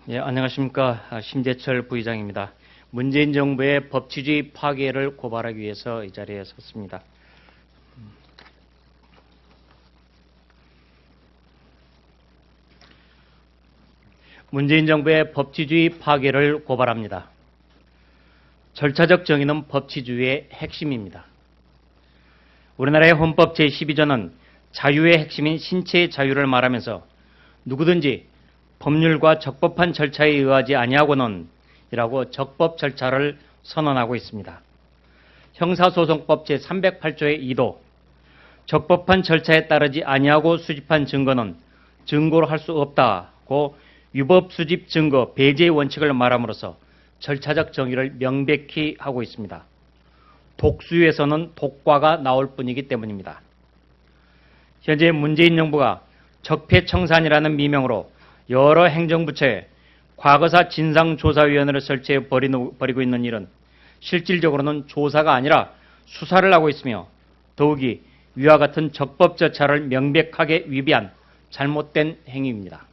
예, 안녕하십니까. 심재철 부의장입니다. 문재인 정부의 법치주의 파괴를 고발하기 위해서 이 자리에 섰습니다. 문재인 정부의 법치주의 파괴를 고발합니다. 절차적 정의는 법치주의의 핵심입니다. 우리나라의 헌법 제12조는 자유의 핵심인 신체의 자유를 말하면서 누구든지 법률과 적법한 절차에 의하지 아니하고는 이라고 적법 절차를 선언하고 있습니다. 형사소송법 제308조의 2도 적법한 절차에 따르지 아니하고 수집한 증거는 증거로 할 수 없다고 위법 수집 증거 배제의 원칙을 말함으로써 절차적 정의를 명백히 하고 있습니다. 독수에서는 독과가 나올 뿐이기 때문입니다. 현재 문재인 정부가 적폐청산이라는 미명으로 여러 행정부처에 과거사 진상조사위원회를 설치해 벌이고 있는 일은 실질적으로는 조사가 아니라 수사를 하고 있으며 더욱이 위와 같은 적법 절차를 명백하게 위배한 잘못된 행위입니다.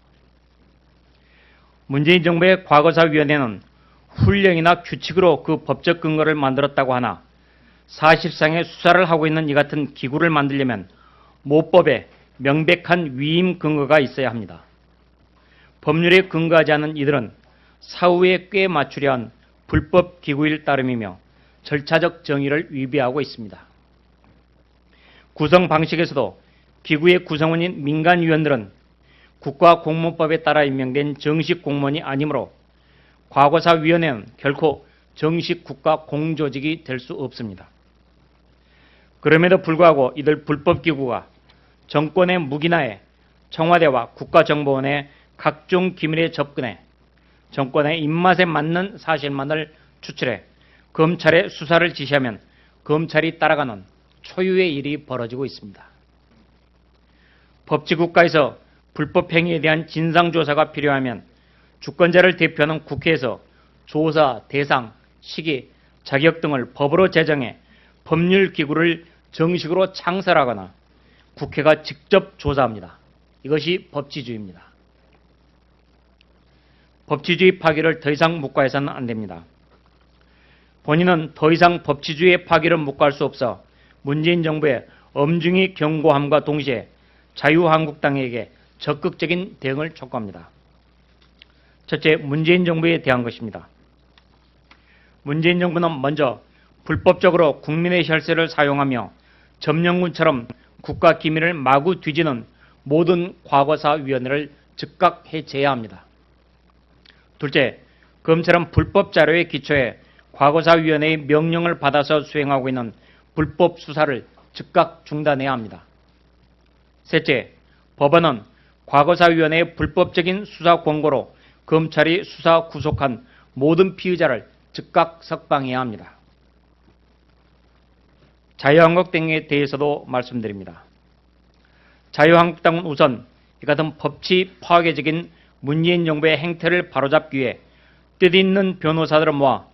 문재인 정부의 과거사위원회는 훈령이나 규칙으로 그 법적 근거를 만들었다고 하나 사실상의 수사를 하고 있는 이 같은 기구를 만들려면 모법에 명백한 위임 근거가 있어야 합니다. 법률에 근거하지 않은 이들은 사후에 꽤 맞추려 한 불법 기구일 따름이며 절차적 정의를 위배하고 있습니다. 구성 방식에서도 기구의 구성원인 민간위원들은 국가공무법에 따라 임명된 정식 공무원이 아니므로 과거사위원회는 결코 정식 국가 공조직이 될 수 없습니다. 그럼에도 불구하고 이들 불법기구가 정권의 무기나에 청와대와 국가정보원의 각종 기밀에 접근해 정권의 입맛에 맞는 사실만을 추출해 검찰에 수사를 지시하면 검찰이 따라가는 초유의 일이 벌어지고 있습니다. 법치국가에서 불법 행위에 대한 진상조사가 필요하면 주권자를 대표하는 국회에서 조사, 대상, 시기, 자격 등을 법으로 제정해 법률기구를 정식으로 창설하거나 국회가 직접 조사합니다. 이것이 법치주의입니다. 법치주의 파괴를 더 이상 묵과해서는 안 됩니다. 본인은 더 이상 법치주의의 파괴를 묵과할 수 없어 문재인 정부의 엄중히 경고함과 동시에 자유한국당에게 적극적인 대응을 촉구합니다. 첫째, 문재인 정부에 대한 것입니다. 문재인 정부는 먼저 불법적으로 국민의 혈세를 사용하며 점령군처럼 국가 기밀을 마구 뒤지는 모든 과거사위원회를 즉각 해체해야 합니다. 둘째, 검찰은 불법 자료에 기초해 과거사위원회의 명령을 받아서 수행하고 있는 불법 수사를 즉각 중단해야 합니다. 셋째, 법원은 과거사위원회의 불법적인 수사 권고로 검찰이 수사 구속한 모든 피의자를 즉각 석방해야 합니다. 자유한국당에 대해서도 말씀드립니다. 자유한국당은 우선 이 같은 법치 파괴적인 문재인 정부의 행태를 바로잡기 위해 뜻있는 변호사들을 모아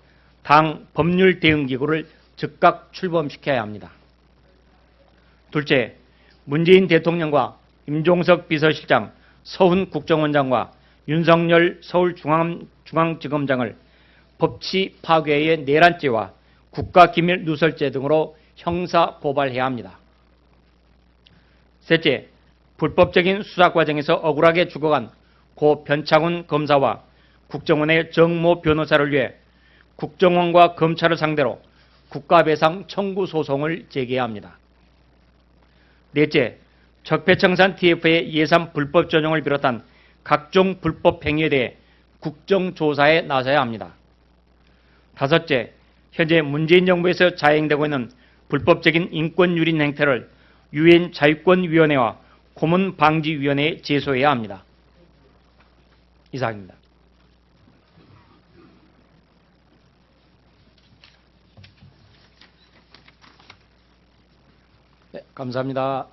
당 법률대응기구를 즉각 출범시켜야 합니다. 둘째, 문재인 대통령과 임종석 비서실장, 서훈 국정원장과 윤석열 서울중앙지검장을 법치 파괴의 내란죄와 국가기밀 누설죄 등으로 형사 고발해야 합니다. 셋째, 불법적인 수사 과정에서 억울하게 죽어간 고 변창훈 검사와 국정원의 정모 변호사를 위해 국정원과 검찰을 상대로 국가배상 청구 소송을 제기해야 합니다. 넷째, 적폐청산 TF의 예산 불법 전용을 비롯한 각종 불법 행위에 대해 국정조사에 나서야 합니다. 다섯째, 현재 문재인 정부에서 자행되고 있는 불법적인 인권유린 행태를 유엔 자유권위원회와 고문방지위원회에 제소해야 합니다. 이상입니다. 네, 감사합니다.